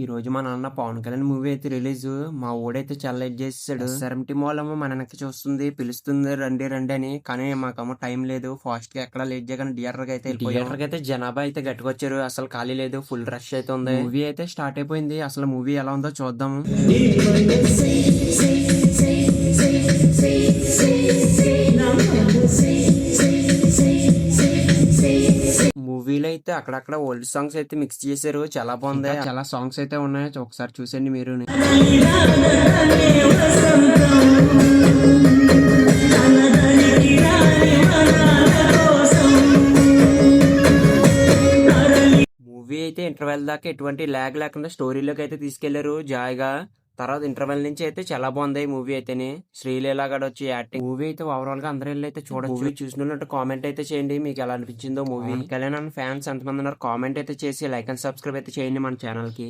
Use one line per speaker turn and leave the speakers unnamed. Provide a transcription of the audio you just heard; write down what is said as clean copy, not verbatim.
ఈ రోజు మా నాన్న పవన్ కళ్యాణ్ మూవీ అయితే రిలీజ్. మా ఊడైతే చాలా లేట్ చేసేసాడు. SRMT మాల్ ఏమో మన వెనక్కి చూస్తుంది, పిలుస్తుంది రండి రండి అని. కానీ మాకేమో టైం లేదు. ఫాస్ట్ గా ఎక్కడ లేట్ చేయగానే థియేటర్ కి అయితే జనాభా అయితే గట్టుకొచ్చారు. అసలు ఖాళీ లేదు, ఫుల్ రష్ అయితే ఉంది. మూవీ అయితే స్టార్ట్ అయిపోయింది. అసలు మూవీ ఎలా ఉందో చూద్దాము. మూవీలో అయితే అక్కడక్కడ ఓల్డ్ సాంగ్స్ అయితే మిక్స్ చేశారు. చాలా బాగుంది. చాలా సాంగ్స్ అయితే ఉన్నాయి. ఒకసారి చూసండి మీరు. మూవీ అయితే ఇంటర్వెల్ దాకా ఎటువంటి ల్యాగ్ లేకుండా స్టోరీలోకి అయితే తీసుకెళ్లారు జాయిగా. తర్వాత ఇంటర్వెల్ నుంచి అయితే చాలా బాగుంది ఈ మూవీ అయితేనే. శ్రీలీల గారు వచ్చి యాక్టింగ్. మూవీ అయితే ఓవరాల్ గా అందరూ వెళ్ళి అయితే చూడొచ్చు. మూవీ చూసినట్టు కామెంట్ అయితే చేయండి, మీకు ఎలా అనిపించిందో మూవీ. కళ్యాణ్ ఫ్యాన్స్ ఎంతమంది ఉన్నారు కామెంట్ అయితే చేసి లైక్ అండ్ సబ్స్క్రైబ్ అయితే చేయండి మన ఛానల్ కి.